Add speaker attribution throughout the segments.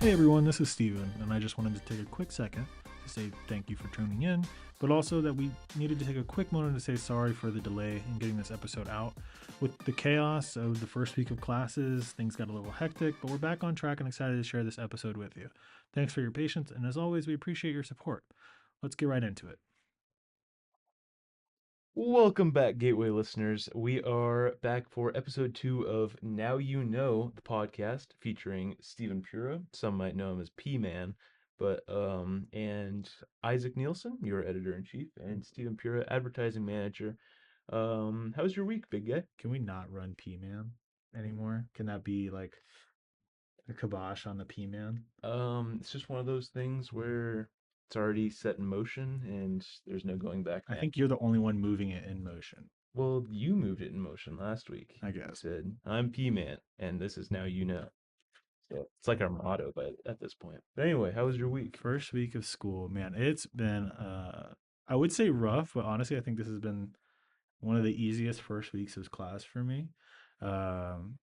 Speaker 1: Hey everyone, this is Steven, and I just wanted to take a quick second to say thank you for tuning in, but also that we needed to take a quick moment to say sorry for the delay in getting this episode out. With the chaos of the first week of classes, things got a little hectic, but we're back on track and excited to share this episode with you. Thanks for your patience, and as always, we appreciate your support. Let's get right into it.
Speaker 2: Welcome back, Gateway listeners. We are back for episode 2 of Now You Know, the podcast featuring Stephen Pura. Some might know him as P-Man, and Isaac Nielsen, your editor-in-chief, and Stephen Pura, advertising manager. How was your week, big guy?
Speaker 1: Can we not run P Man anymore? Can that be like a kibosh on the P Man?
Speaker 2: It's just one of those things where it's already set in motion and there's no going back
Speaker 1: I
Speaker 2: now.
Speaker 1: think you're the only one moving it in motion,
Speaker 2: Well, you moved it in motion last week.
Speaker 1: I
Speaker 2: You
Speaker 1: guess.
Speaker 2: said, I'm P-Man, and this is Now You Know. So it's like our motto, but at this point. But anyway, how was your week?
Speaker 1: First week of school, man, it's been I would say rough, but honestly I think this has been one of the easiest first weeks of class for me. Um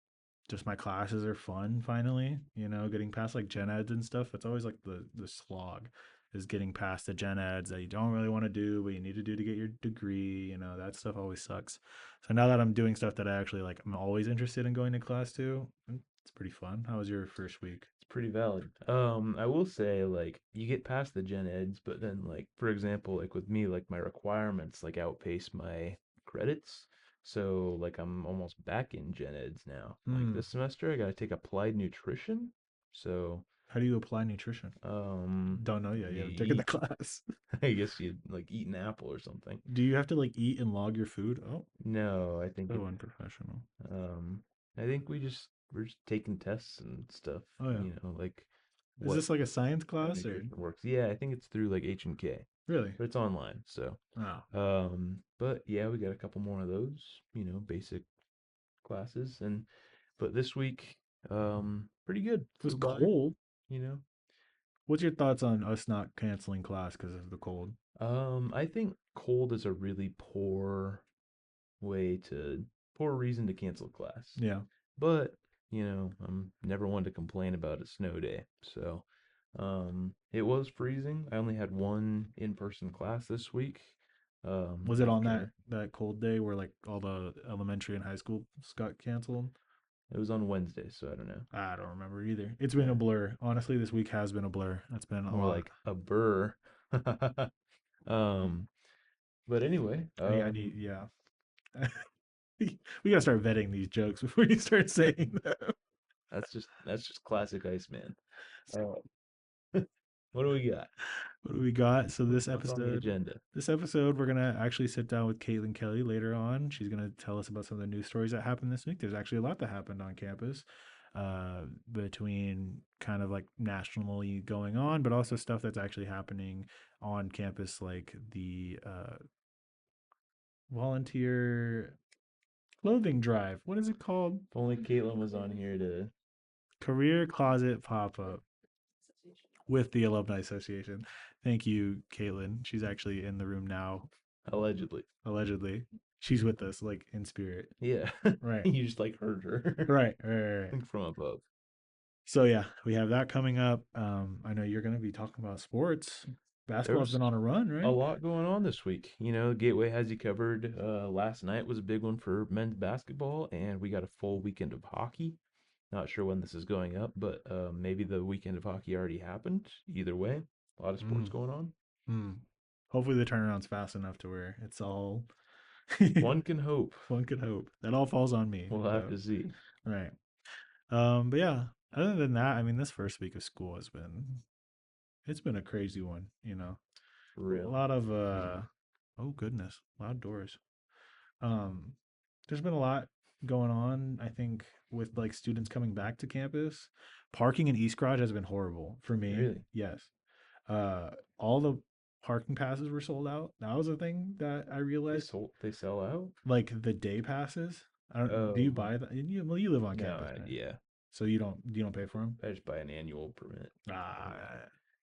Speaker 1: just my classes are fun finally, getting past like gen eds and stuff. That's always like the slog is getting past the gen eds that you don't really want to do, but you need to do to get your degree. That stuff always sucks. So now that I'm doing stuff that I actually like, I'm always interested in going to class too. It's pretty fun. How was your first week?
Speaker 2: It's pretty valid. I will say, like, you get past the gen eds, but then, like, for example, like with me, like my requirements like outpace my credits. So, like, I'm almost back in gen eds now. Like
Speaker 1: Hmm.
Speaker 2: this semester, I gotta take applied nutrition. So,
Speaker 1: How do you apply nutrition? Don't know yet. You
Speaker 2: you
Speaker 1: haven't taken the
Speaker 2: eat,
Speaker 1: class.
Speaker 2: I guess you like eat an apple or something.
Speaker 1: Do you have to like eat and log your food? Oh,
Speaker 2: No, I think
Speaker 1: so
Speaker 2: it
Speaker 1: unprofessional.
Speaker 2: Um, I think we're just taking tests and stuff,
Speaker 1: Oh yeah.
Speaker 2: like
Speaker 1: Is
Speaker 2: what
Speaker 1: this like a science
Speaker 2: how
Speaker 1: class or
Speaker 2: nutrition works. Yeah, I think it's through like H&K,
Speaker 1: really?
Speaker 2: but it's online. So,
Speaker 1: Oh,
Speaker 2: but yeah, we got a couple more of those, basic classes, and but this week, pretty good.
Speaker 1: it was
Speaker 2: Flew by,
Speaker 1: cold.
Speaker 2: you know.
Speaker 1: What's your thoughts on us not canceling class because of the cold?
Speaker 2: I think cold is a really way poor reason to cancel class.
Speaker 1: Yeah.
Speaker 2: But, I'm never one to complain about a snow day. So, it was freezing. I only had one in-person class this week.
Speaker 1: Was it on that
Speaker 2: After
Speaker 1: that cold day where like all the elementary and high schools got canceled?
Speaker 2: it was on Wednesday, so I don't know.
Speaker 1: I don't remember either. It's been
Speaker 2: Yeah,
Speaker 1: a blur. Honestly, this week has been a blur. It's been a
Speaker 2: more
Speaker 1: lot.
Speaker 2: like a burr. Um, but anyway,
Speaker 1: I need, yeah. We gotta start vetting these jokes before you start saying them.
Speaker 2: that's just classic Iceman. Uh, what do we got?
Speaker 1: What do we got? So
Speaker 2: What's on the agenda?
Speaker 1: this episode, we're gonna actually sit down with Kaitlyn Kelly later on. She's gonna tell us about some of the news stories that happened this week. There's actually a lot that happened on campus, between kind of like nationally going on, but also stuff that's actually happening on campus, like the volunteer clothing drive. What is it called?
Speaker 2: If only Caitlin was on here to
Speaker 1: Career Closet Pop Up with the Alumni Association. Thank you, Caitlin. She's actually in the room now,
Speaker 2: allegedly.
Speaker 1: allegedly. She's with us, like in spirit.
Speaker 2: Yeah,
Speaker 1: Right.
Speaker 2: you just like heard her
Speaker 1: Right.
Speaker 2: like from above.
Speaker 1: So yeah, we have that coming up. I know you're going to be talking about sports.
Speaker 2: There
Speaker 1: Basketball's
Speaker 2: was
Speaker 1: been on a run,
Speaker 2: a
Speaker 1: right?
Speaker 2: lot going on this week. Gateway has you covered. Last night was a big one for men's basketball, and we got a full weekend of hockey. Not sure when this is going up, but maybe the weekend of hockey already happened. Either way, a lot of sports
Speaker 1: Mm,
Speaker 2: going on.
Speaker 1: mm. Hopefully the turnaround's fast enough to where it's all
Speaker 2: One can hope.
Speaker 1: one could hope. That all falls on me.
Speaker 2: We'll have
Speaker 1: So,
Speaker 2: to see.
Speaker 1: right. But yeah, other than that, I mean, this first week of school it's been a crazy one,
Speaker 2: For
Speaker 1: A
Speaker 2: real.
Speaker 1: lot of oh goodness, loud doors. Um, there's been a lot going on, I think, with like students coming back to campus. Parking in East Garage has been horrible for me.
Speaker 2: Really?
Speaker 1: Yes. All the parking passes were sold out. That was a thing that I realized.
Speaker 2: They sell out?
Speaker 1: Like the day passes. I don't. Do you
Speaker 2: Oh,
Speaker 1: buy that? Well, you live on
Speaker 2: no,
Speaker 1: campus, right?
Speaker 2: yeah.
Speaker 1: So you don't pay for them.
Speaker 2: I just buy an annual permit.
Speaker 1: Ah,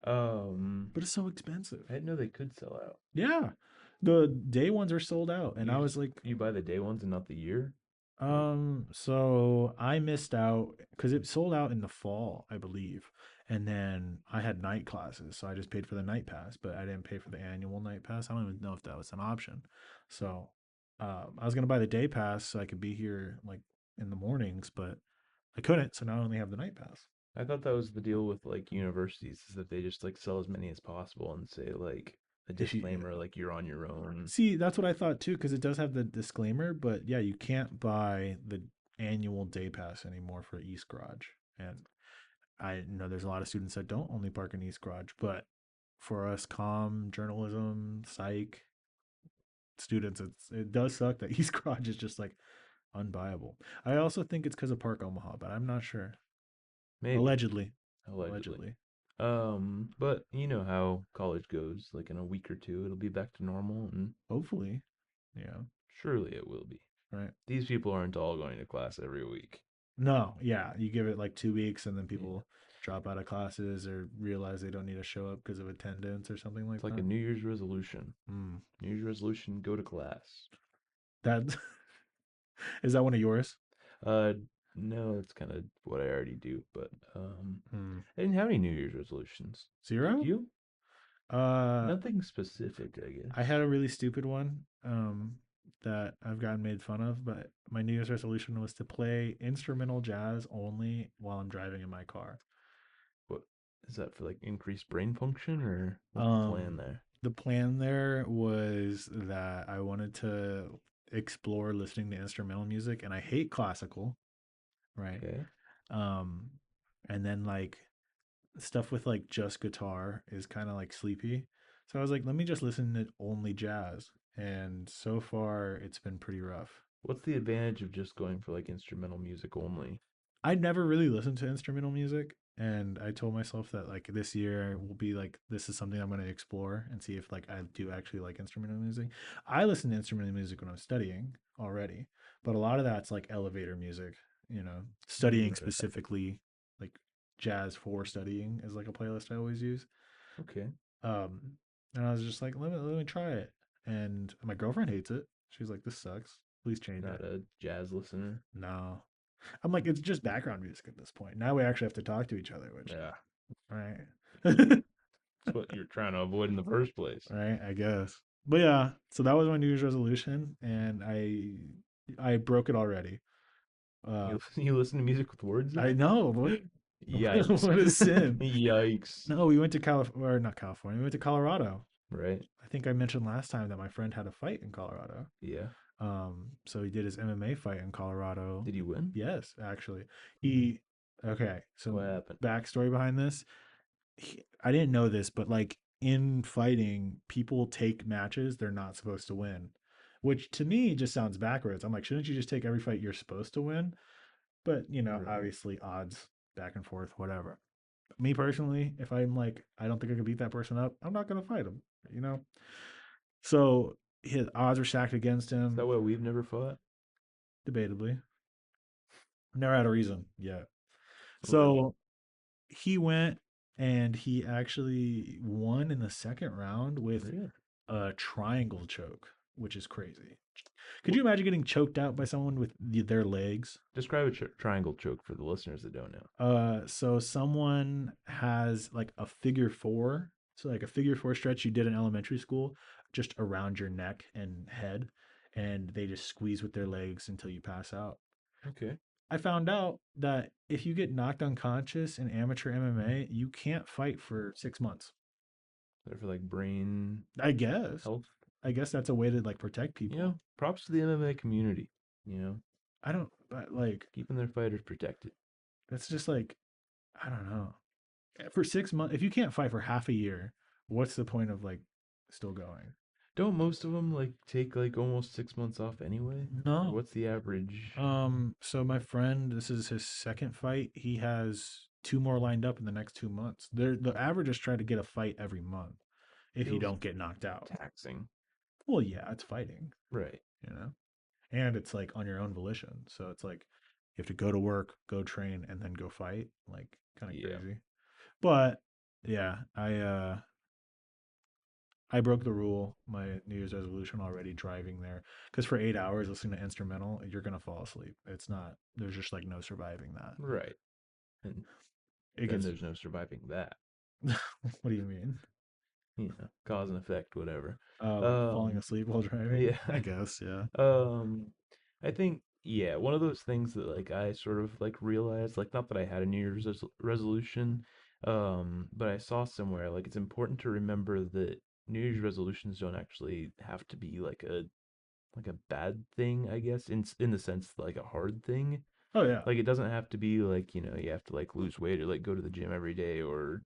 Speaker 2: Um,
Speaker 1: but it's so expensive.
Speaker 2: I didn't know they could sell out.
Speaker 1: Yeah, the day ones are sold out, and
Speaker 2: You
Speaker 1: I
Speaker 2: just
Speaker 1: was like,
Speaker 2: you buy the day ones and not the year?
Speaker 1: So I missed out because it sold out in the fall, I believe. And then I had night classes, so I just paid for the night pass, but I didn't pay for the annual night pass. I don't even know if that was an option. So I was gonna buy the day pass so I could be here like in the mornings, but I couldn't, so now I only have the night pass.
Speaker 2: I thought that was the deal with like universities is that they just like sell as many as possible and say like a
Speaker 1: If you
Speaker 2: disclaimer like you're on your own.
Speaker 1: see, that's what I thought too, because it does have the disclaimer, but yeah, you can't buy the annual day pass anymore for East Garage. And I know there's a lot of students that don't only park in East Garage, but for us journalism, psych students, it does suck that East Garage is just like unbuyable. I also think it's because of Park Omaha, but I'm not sure.
Speaker 2: Maybe,
Speaker 1: Allegedly,
Speaker 2: allegedly.
Speaker 1: allegedly.
Speaker 2: But you know how college goes. Like in a week or two, it'll be back to normal, and
Speaker 1: Hopefully, yeah,
Speaker 2: surely it will be.
Speaker 1: right.
Speaker 2: These people aren't all going to class every week.
Speaker 1: No, yeah, you give it like 2 weeks, and then
Speaker 2: Yeah,
Speaker 1: people drop out of classes or realize they don't need to show up because of attendance or something like
Speaker 2: it's like a
Speaker 1: that.
Speaker 2: New Year's resolution.
Speaker 1: Mm.
Speaker 2: New Year's resolution: go to class.
Speaker 1: That is that one of yours?
Speaker 2: Uh, no, that's kind of what I already do. But
Speaker 1: Mm.
Speaker 2: I didn't have any New Year's resolutions. Did
Speaker 1: Zero?
Speaker 2: you?
Speaker 1: Uh,
Speaker 2: Nothing specific, I
Speaker 1: I had
Speaker 2: guess.
Speaker 1: a really stupid one that I've gotten made fun of, but my New Year's resolution was to play instrumental jazz only while I'm driving in my car.
Speaker 2: What is that for? Like increased brain function, or what's the plan
Speaker 1: Um,
Speaker 2: there?
Speaker 1: the plan there was that I wanted to explore listening to instrumental music, and I hate classical, right?
Speaker 2: Okay.
Speaker 1: Um, and then like stuff with like just guitar is kind of like sleepy. So I was like, let me just listen to only jazz. And so far, it's been pretty rough.
Speaker 2: What's the advantage of just going for like instrumental music only?
Speaker 1: I never really listened to instrumental music. And I told myself that like this year will be like, this is something I'm going to explore and see if like I do actually like instrumental music. I listen to instrumental music when I'm studying already, but a lot of that's like elevator music, studying
Speaker 2: Right.
Speaker 1: specifically like jazz for studying is like a playlist I always use.
Speaker 2: Okay.
Speaker 1: Um, and I was just like, let me try it. And my girlfriend hates it. She's like, this sucks. Please
Speaker 2: You're
Speaker 1: change
Speaker 2: not
Speaker 1: it.
Speaker 2: a jazz listener.
Speaker 1: No. I'm like, it's just background music at this point. Now we actually have to talk to each other, which,
Speaker 2: Yeah.
Speaker 1: right.
Speaker 2: That's what you're trying to avoid in the first place.
Speaker 1: Right, I guess. But yeah, so that was my New Year's resolution, and I broke it already. Uh,
Speaker 2: You listen to music with words in
Speaker 1: I
Speaker 2: it?
Speaker 1: know what
Speaker 2: Yikes.
Speaker 1: what a sin.
Speaker 2: Yikes.
Speaker 1: No, we went to California, or not California. We went to Colorado.
Speaker 2: Right?
Speaker 1: I think I mentioned last time that my friend had a fight in Colorado.
Speaker 2: Yeah.
Speaker 1: So he did his MMA fight in Colorado.
Speaker 2: Did you win?
Speaker 1: Yes, actually. He okay, so
Speaker 2: What happened?
Speaker 1: backstory behind this. I didn't know this, but like in fighting, people take matches they're not supposed to win, which to me just sounds backwards. I'm like, shouldn't you just take every fight you're supposed to win? But
Speaker 2: Right.
Speaker 1: obviously odds back and forth, whatever. Me personally, if I'm like, I don't think I can beat that person up, I'm not gonna fight him, you know? So his odds were stacked against
Speaker 2: Is that
Speaker 1: him,
Speaker 2: why we've never fought?
Speaker 1: debatably. Never had a reason yet.
Speaker 2: Right.
Speaker 1: So he went and he actually won in the second round with
Speaker 2: Really?
Speaker 1: a triangle choke, which is crazy. Could you imagine getting choked out by someone with their legs?
Speaker 2: Describe a triangle choke for the listeners that don't know.
Speaker 1: So someone has like a figure four, so like a figure four stretch you did in elementary school, just around your neck and head, and they just squeeze with their legs until you pass out.
Speaker 2: Okay.
Speaker 1: I found out that if you get knocked unconscious in amateur MMA, you can't fight for 6 months.
Speaker 2: They're for like brain
Speaker 1: I guess.
Speaker 2: health.
Speaker 1: I guess that's a way to like protect
Speaker 2: You know,
Speaker 1: people.
Speaker 2: props to the MMA community. You know,
Speaker 1: I don't, but like,
Speaker 2: keeping their fighters protected.
Speaker 1: that's just like, I don't know. For 6 months, if you can't fight for half a year, what's the point of like still going?
Speaker 2: Don't most of them like take like almost 6 months off anyway? Or
Speaker 1: No.
Speaker 2: what's the average?
Speaker 1: So my friend, this is his second fight. He has two more lined up in the next 2 months. The average is trying to get a fight every month if you
Speaker 2: Feels
Speaker 1: don't get knocked out.
Speaker 2: taxing.
Speaker 1: Well, yeah, it's fighting,
Speaker 2: Right.
Speaker 1: you know, and it's like on your own volition. So it's like you have to go to work, go train, and then go fight. Like kind of
Speaker 2: Yeah.
Speaker 1: crazy. But yeah, I broke the rule, my New Year's resolution already driving there. Because for 8 hours listening to instrumental, you're gonna fall asleep. It's not. There's just like no surviving that.
Speaker 2: Right. And
Speaker 1: It
Speaker 2: then
Speaker 1: gets.
Speaker 2: there's no surviving that.
Speaker 1: What do you mean?
Speaker 2: Cause and effect, whatever.
Speaker 1: Like falling
Speaker 2: Um,
Speaker 1: asleep while driving?
Speaker 2: yeah.
Speaker 1: I guess, yeah.
Speaker 2: Um, I think, yeah, one of those things that like I sort of like realized, like not that I had a New Year's resolution, but I saw somewhere like it's important to remember that New Year's resolutions don't actually have to be like a bad thing, I guess, in the sense like a hard thing.
Speaker 1: Oh yeah,
Speaker 2: Like it doesn't have to be like, you have to like lose weight or like go to the gym every day or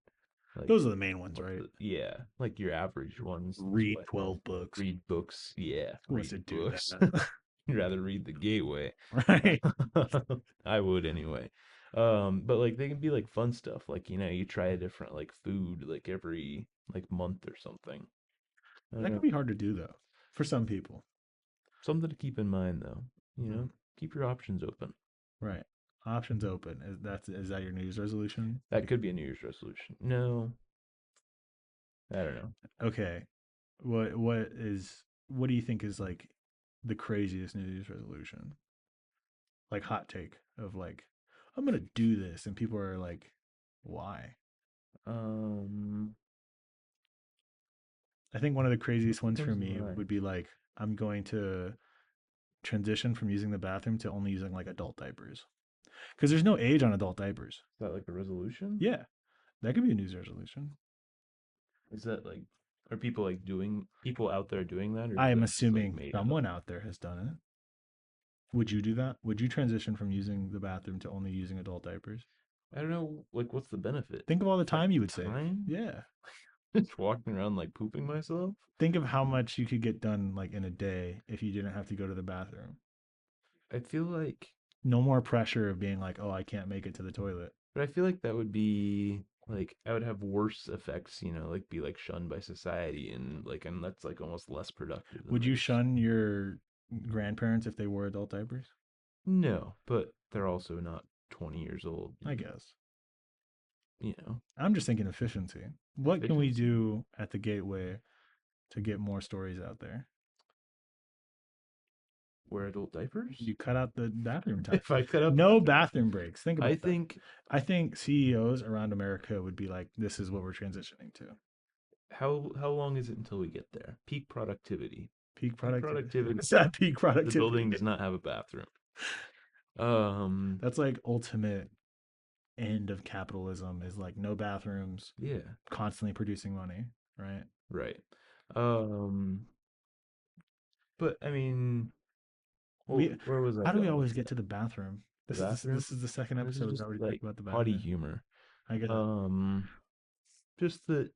Speaker 2: like
Speaker 1: those are the main ones, right?
Speaker 2: yeah, like your average ones is
Speaker 1: Read
Speaker 2: what
Speaker 1: 12 books.
Speaker 2: read books. Yeah,
Speaker 1: Who wants
Speaker 2: read
Speaker 1: to do
Speaker 2: books.
Speaker 1: that?
Speaker 2: You'd rather read The Gateway.
Speaker 1: Right?
Speaker 2: I would anyway. But like they can be like fun stuff. Like, you try a different like food like every like month or something. I don't
Speaker 1: That can
Speaker 2: know.
Speaker 1: be hard to do though, for some people.
Speaker 2: Something to keep in mind though.
Speaker 1: Mhm.
Speaker 2: Keep your options open.
Speaker 1: Right. Options open. Is that your New Year's resolution?
Speaker 2: That could be a New Year's resolution. No, I don't know.
Speaker 1: Okay. What do you think is like the craziest New Year's resolution? Like hot take of like, I'm gonna do this, and people are like, why?
Speaker 2: Um,
Speaker 1: I think one of the craziest
Speaker 2: what
Speaker 1: ones
Speaker 2: comes
Speaker 1: for
Speaker 2: to
Speaker 1: me
Speaker 2: mind?
Speaker 1: would be like, I'm going to transition from using the bathroom to only using like adult diapers. Because there's no age on adult diapers.
Speaker 2: Is that like a resolution?
Speaker 1: Yeah, that could be a New Year's resolution.
Speaker 2: Is that like, are people like people out there doing that, or
Speaker 1: I
Speaker 2: is
Speaker 1: am
Speaker 2: that just like
Speaker 1: assuming
Speaker 2: made up?
Speaker 1: someone out there has done it. Would you do that? Would you transition from using the bathroom to only using adult diapers?
Speaker 2: I don't know, like, what's the benefit?
Speaker 1: Think of all the
Speaker 2: Like,
Speaker 1: time you would save.
Speaker 2: time?
Speaker 1: Yeah.
Speaker 2: Just walking around like pooping myself?
Speaker 1: Think of how much you could get done like in a day if you didn't have to go to the bathroom.
Speaker 2: I feel like,
Speaker 1: No more pressure of being like, oh, I can't make it to the toilet.
Speaker 2: but I feel like that would be like, I would have worse effects, like be like shunned by society and that's like almost less productive than
Speaker 1: Would you
Speaker 2: like just,
Speaker 1: shun your grandparents if they wore adult diapers?
Speaker 2: no, but they're also not 20 years old,
Speaker 1: I guess.
Speaker 2: you know,
Speaker 1: I'm just thinking efficiency. What can we
Speaker 2: efficiency.
Speaker 1: do at the gateway to get more stories out there?
Speaker 2: Wear adult diapers?
Speaker 1: You cut out the bathroom time.
Speaker 2: If I cut out the
Speaker 1: No
Speaker 2: bathroom,
Speaker 1: bathroom breaks. Think
Speaker 2: I
Speaker 1: about that.
Speaker 2: think
Speaker 1: I think CEOs around America would be like, this is what we're transitioning to.
Speaker 2: how long is it until we get there? Peak productivity.
Speaker 1: Peak
Speaker 2: Peak
Speaker 1: productivity.
Speaker 2: productivity.
Speaker 1: Is that peak
Speaker 2: The
Speaker 1: productivity?
Speaker 2: building does not have a bathroom. Um,
Speaker 1: That's like ultimate end of capitalism is like no bathrooms,
Speaker 2: yeah,
Speaker 1: constantly producing money, right?
Speaker 2: right. Um, but I mean,
Speaker 1: We
Speaker 2: where was I
Speaker 1: how do we
Speaker 2: going
Speaker 1: always
Speaker 2: with
Speaker 1: get
Speaker 2: that?
Speaker 1: to the bathroom?
Speaker 2: The
Speaker 1: This
Speaker 2: bathroom?
Speaker 1: is the second
Speaker 2: This is
Speaker 1: episode we've
Speaker 2: just
Speaker 1: already talked
Speaker 2: like
Speaker 1: about the
Speaker 2: potty
Speaker 1: bathroom.
Speaker 2: humor.
Speaker 1: I guess.
Speaker 2: Um, just that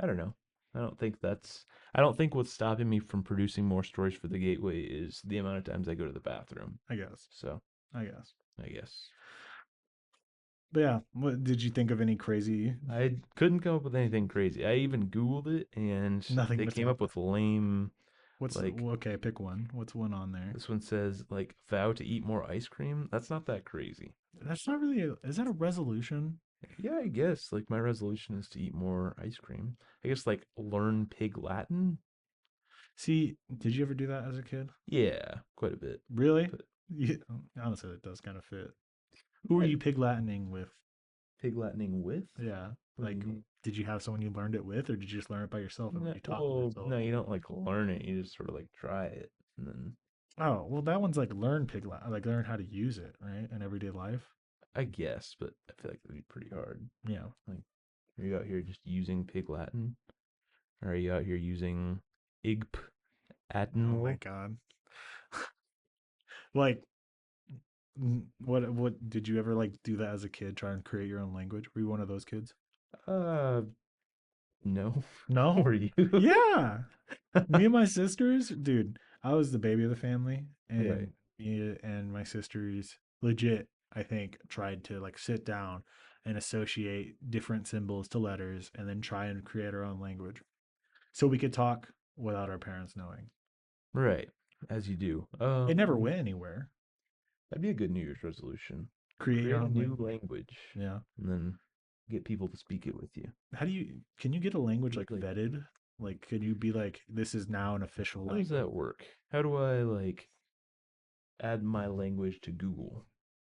Speaker 2: I don't know. I don't think that's. I don't think what's stopping me from producing more stories for the Gateway is the amount of times I go to the bathroom.
Speaker 1: I guess.
Speaker 2: So
Speaker 1: I guess.
Speaker 2: I guess
Speaker 1: But yeah, what did you think of any crazy
Speaker 2: I couldn't come up with anything crazy. I even Googled it and
Speaker 1: nothing
Speaker 2: they
Speaker 1: but
Speaker 2: came up with lame, like,
Speaker 1: okay, pick one. What's one on there?
Speaker 2: this one says, like, vow to eat more ice cream. That's not that crazy.
Speaker 1: That's not really is that a resolution?
Speaker 2: Yeah, I guess. Like, my resolution is to eat more ice cream. I guess, like, learn Pig Latin.
Speaker 1: See, did you ever do that as a kid?
Speaker 2: Yeah, quite a bit.
Speaker 1: Really?
Speaker 2: But
Speaker 1: Yeah, honestly, it does kind of fit. Who were
Speaker 2: I,
Speaker 1: you pig Latining with?
Speaker 2: Pig Latining with?
Speaker 1: Yeah.
Speaker 2: What do you
Speaker 1: Like,
Speaker 2: mean?
Speaker 1: did you have someone you learned it with, or did you just learn it by yourself and
Speaker 2: No,
Speaker 1: you talk to
Speaker 2: well,
Speaker 1: yourself?
Speaker 2: no, you don't, like, learn it. You just sort of, like, try it. And then,
Speaker 1: Oh, well, that one's like learn pig Latin, like learn how to use it, right, in everyday life.
Speaker 2: I guess, but I feel like that'd be pretty hard.
Speaker 1: Yeah.
Speaker 2: Like, are you out here just using Pig Latin? Or are you out here using IGP
Speaker 1: Oh my
Speaker 2: Admiral?
Speaker 1: God. Like, what did you ever like do that as a kid? Try and create your own language? Were you one of those kids?
Speaker 2: Uh, no.
Speaker 1: No.
Speaker 2: Were you?
Speaker 1: Yeah. Me and my sisters, dude, I was the baby of the family,
Speaker 2: Right.
Speaker 1: and me and my sisters legit, I think, tried to like sit down and associate different symbols to letters and then try and create our own language so we could talk without our parents knowing.
Speaker 2: Right. As you do.
Speaker 1: It never went anywhere.
Speaker 2: That'd be a good New Year's resolution.
Speaker 1: Create your
Speaker 2: Create a
Speaker 1: own
Speaker 2: new
Speaker 1: language.
Speaker 2: language
Speaker 1: Yeah.
Speaker 2: and then get people to speak it with you.
Speaker 1: Can you get a language like
Speaker 2: Like
Speaker 1: vetted? Like, can you be like, this is now an official
Speaker 2: How does
Speaker 1: language
Speaker 2: that work? How do I like add my language to Google?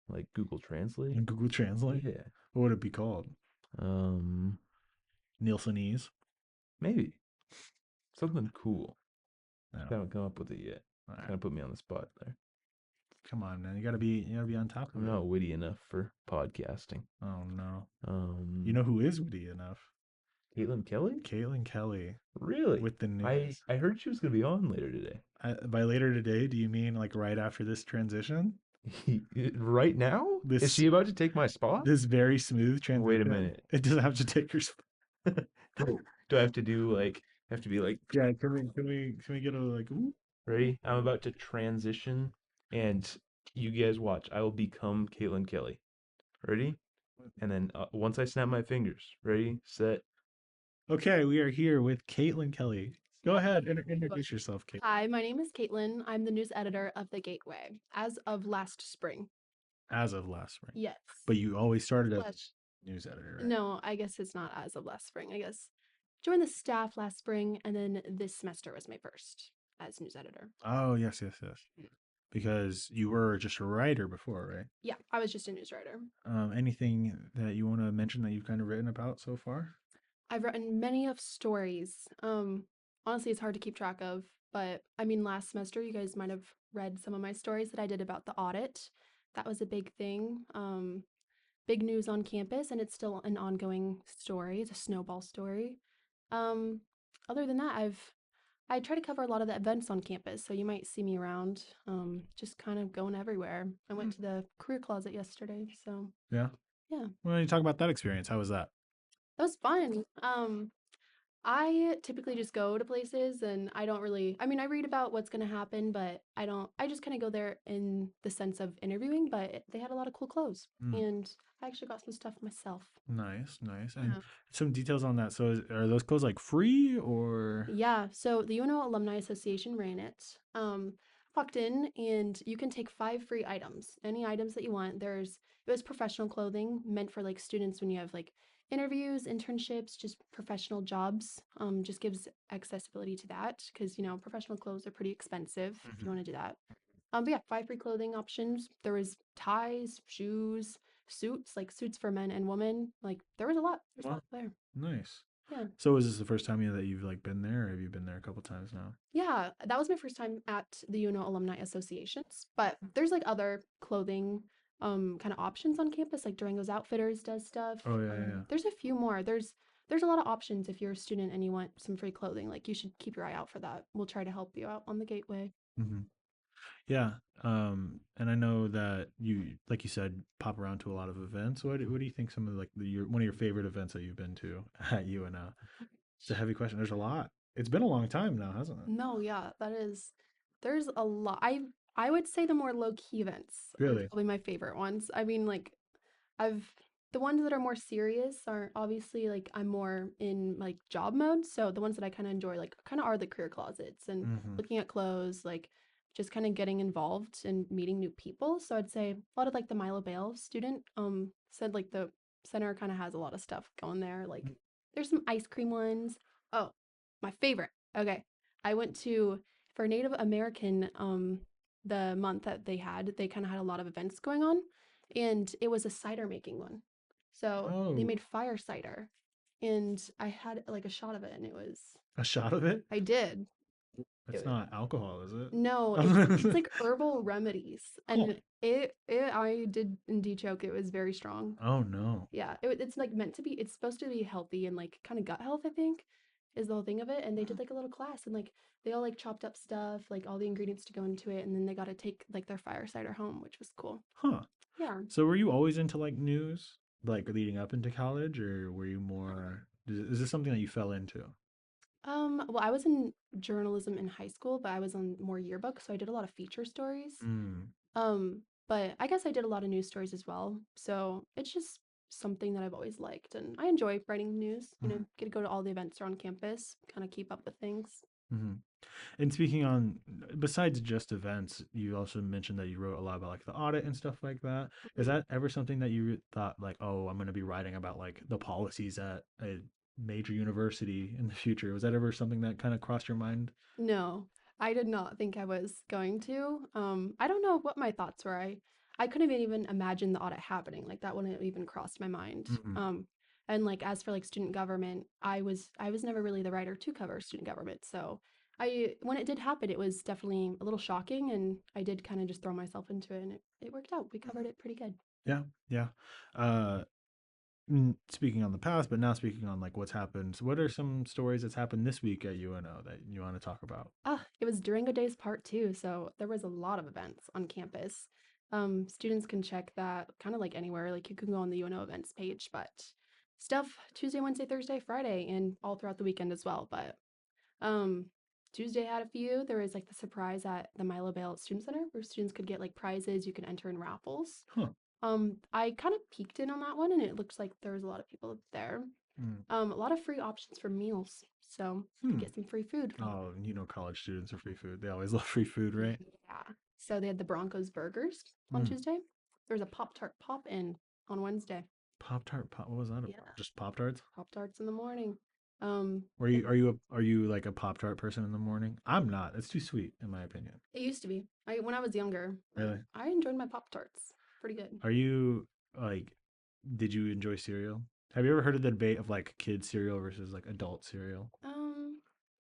Speaker 2: Like Google Translate?
Speaker 1: in Google Translate?
Speaker 2: Yeah.
Speaker 1: What would it be called?
Speaker 2: Um,
Speaker 1: Nielsenese?
Speaker 2: maybe something cool.
Speaker 1: I don't know.
Speaker 2: Haven't come up with it yet.
Speaker 1: All right,
Speaker 2: Kind of put me on the spot there.
Speaker 1: come on, man. You gotta be on top of
Speaker 2: I'm
Speaker 1: it.
Speaker 2: not witty enough for podcasting.
Speaker 1: Oh no. You
Speaker 2: Um,
Speaker 1: know who is witty enough?
Speaker 2: Kaitlyn Kelly?
Speaker 1: Kaitlyn Kelly
Speaker 2: Really?
Speaker 1: with the
Speaker 2: I
Speaker 1: news.
Speaker 2: I heard she was gonna be on later today.
Speaker 1: By later today, do you mean like right after this transition?
Speaker 2: Right now? Is
Speaker 1: This
Speaker 2: she about to take my spot?
Speaker 1: this very smooth
Speaker 2: Wait a
Speaker 1: transition.
Speaker 2: minute.
Speaker 1: It doesn't have to take your.
Speaker 2: Do I have to do like have to be like
Speaker 1: Yeah, can we get a like? Ooh?
Speaker 2: ready? I'm about to transition and you guys watch. I will become Kaitlyn Kelly. Ready? And then once I snap my fingers. Ready, set.
Speaker 1: Okay, we are here with Kaitlyn Kelly. Go ahead, introduce yourself, Kate.
Speaker 3: Hi, my name is Caitlin. I'm the news editor of The Gateway as of last spring.
Speaker 1: As of last spring,
Speaker 3: Yes.
Speaker 1: but you always started as
Speaker 3: Last,
Speaker 1: a news editor, right?
Speaker 3: no, I guess it's not as of last spring. I guess joined the staff last spring, and then this semester was my first as news editor.
Speaker 1: Oh yes, yes, yes. Because you were just a writer before, right?
Speaker 3: Yeah, I was just a news writer.
Speaker 1: Anything that you want to mention that you've kind of written about so far?
Speaker 3: I've written many of stories. Honestly, it's hard to keep track of, but I mean, last semester you guys might have read some of my stories that I did about the audit. That was a big thing. Big news on campus, and it's still an ongoing story. It's a snowball story. Um, Other than that, I try to cover a lot of the events on campus, so you might see me around, just kind of going everywhere. I went to the career closet yesterday, so
Speaker 1: Yeah.
Speaker 3: yeah,
Speaker 1: Well, you talk about that experience. How was that?
Speaker 3: that was fun. I typically just go to places and I don't really, I mean, I read about what's going to happen, but I just kind of go there in the sense of interviewing, but they had a lot of cool clothes
Speaker 1: Mm,
Speaker 3: and I actually got some stuff myself.
Speaker 1: nice, nice. And
Speaker 3: Yeah.
Speaker 1: some details on that. So, are those clothes like free or?
Speaker 3: Yeah, so the UNO Alumni Association ran it. Walked in and you can take 5 free items, any items that you want. It was professional clothing meant for like students when you have like interviews, internships, just professional jobs. Just gives accessibility to that because professional clothes are pretty expensive if you
Speaker 1: Mhm.
Speaker 3: want to do that. But yeah, 5 free clothing options. There was ties, shoes, suits, like suits for men and women. Like there was a lot. There's a
Speaker 1: Wow,
Speaker 3: lot there.
Speaker 1: nice.
Speaker 3: Yeah.
Speaker 1: So, is this the first time that you've like been there, or have you been there a couple times now?
Speaker 3: Yeah, that was my first time at the UNO Alumni Associations, but there's like other clothing kind of options on campus, like Durango's Outfitters does stuff.
Speaker 1: Oh yeah, yeah,
Speaker 3: There's a few more. There's a lot of options if you're a student and you want some free clothing. Like you should keep your eye out for that. We'll try to help you out on the gateway.
Speaker 1: yeah. Yeah. And I know that you, like you said, pop around to a lot of events. What do you think some of like one of your favorite events that you've been to at UNO? It's a heavy question. There's a lot. It's been a long time now, hasn't it?
Speaker 3: No, yeah, that is there's a lot. I would say the more low-key events are
Speaker 1: Really?
Speaker 3: probably my favorite ones. I mean, like I've the ones that are more serious are obviously like I'm more in like job mode. So the ones that I kind of enjoy like kind of are the career closets and
Speaker 1: Mm-hmm.
Speaker 3: looking at clothes, like just kind of getting involved and meeting new people. So I'd say a lot of like the Milo Bale student said like the center kind of has a lot of stuff going there. Like there's some ice cream ones. Oh, my favorite. Okay. I went to for Native American the month that they kind of had a lot of events going on and it was a cider making one. So they
Speaker 1: Oh,
Speaker 3: made fire cider, and I had like a shot of it, and it was
Speaker 1: a shot of it?
Speaker 3: I did. It
Speaker 1: It's
Speaker 3: was,
Speaker 1: not alcohol, is
Speaker 3: no, it's
Speaker 1: it?
Speaker 3: like herbal remedies,
Speaker 1: Oh.
Speaker 3: and it I did indeed choke. It was very strong.
Speaker 1: Oh no.
Speaker 3: Yeah, it's like meant to be. It's supposed to be healthy and like kind of gut health. I think is the whole thing of it. And they did like a little class, and like they all like chopped up stuff, like all the ingredients to go into it, and then they got to take like their fire cider home, which was cool.
Speaker 1: Huh.
Speaker 3: Yeah.
Speaker 1: So were you always into like news, like leading up into college, or were you more? Is this something that you fell into?
Speaker 3: Well, I was in journalism in high school, but I was on more yearbook, so I did a lot of feature stories.
Speaker 1: Mm.
Speaker 3: But I guess I did a lot of news stories as well. So it's just something that I've always liked, and I enjoy writing news.
Speaker 1: Mm-hmm.
Speaker 3: Get to go to all the events around campus, kind of keep up with things.
Speaker 1: Mm-hmm. And speaking on, besides just events, you also mentioned that you wrote a lot about like the audit and stuff like that. Is
Speaker 3: Mhm.
Speaker 1: that ever something that you thought like, oh, I'm going to be writing about like the policies at major university in the future. Was that ever something that kind of crossed your mind?
Speaker 3: No, I did not think I was going to. I don't know what my thoughts were. I couldn't even imagine the audit happening. Like that wouldn't have even crossed my mind.
Speaker 1: Mm-hmm.
Speaker 3: And like as for like student government, I was never really the writer to cover student government. So I when it did happen, it was definitely a little shocking, and I did kind of just throw myself into it, and it worked out. We covered it pretty good.
Speaker 1: Yeah, yeah. Uh, Speaking on the past, but now speaking on like what's happened. So what are some stories that's happened this week at UNO that you want to talk about?
Speaker 3: Ah, it was Durango Days Part 2, so there was a lot of events on campus. Students can check that kind of like anywhere, like you can go on the UNO events page, but stuff Tuesday, Wednesday, Thursday, Friday, and all throughout the weekend as well. But um, Tuesday had a few. There was like the surprise at the Milo Bale Student Center where students could get like prizes. You can enter in raffles.
Speaker 1: Huh.
Speaker 3: I kind of peeked in on that one, and it looks like there was a lot of people there.
Speaker 1: Mm.
Speaker 3: A lot of free options for meals, so you could
Speaker 1: Hmm.
Speaker 3: get some free food.
Speaker 1: Oh, college students are free food. They always love free food, right?
Speaker 3: Yeah. So they had the Broncos burgers on
Speaker 1: Mm.
Speaker 3: Tuesday. There was a Pop Tart pop in on Wednesday.
Speaker 1: Pop tart. What was that
Speaker 3: Yeah.
Speaker 1: about? Just Pop Tarts?
Speaker 3: Pop Tarts in the morning.
Speaker 1: Were
Speaker 3: It,
Speaker 1: you are you like a Pop Tart person in the morning? I'm not. It's too sweet in my opinion.
Speaker 3: it used to be. I when I was younger, but
Speaker 1: Really?
Speaker 3: I enjoyed my Pop Tarts. Pretty good.
Speaker 1: Are you like did you enjoy cereal? Have you ever heard of the debate of like kid cereal versus like adult cereal?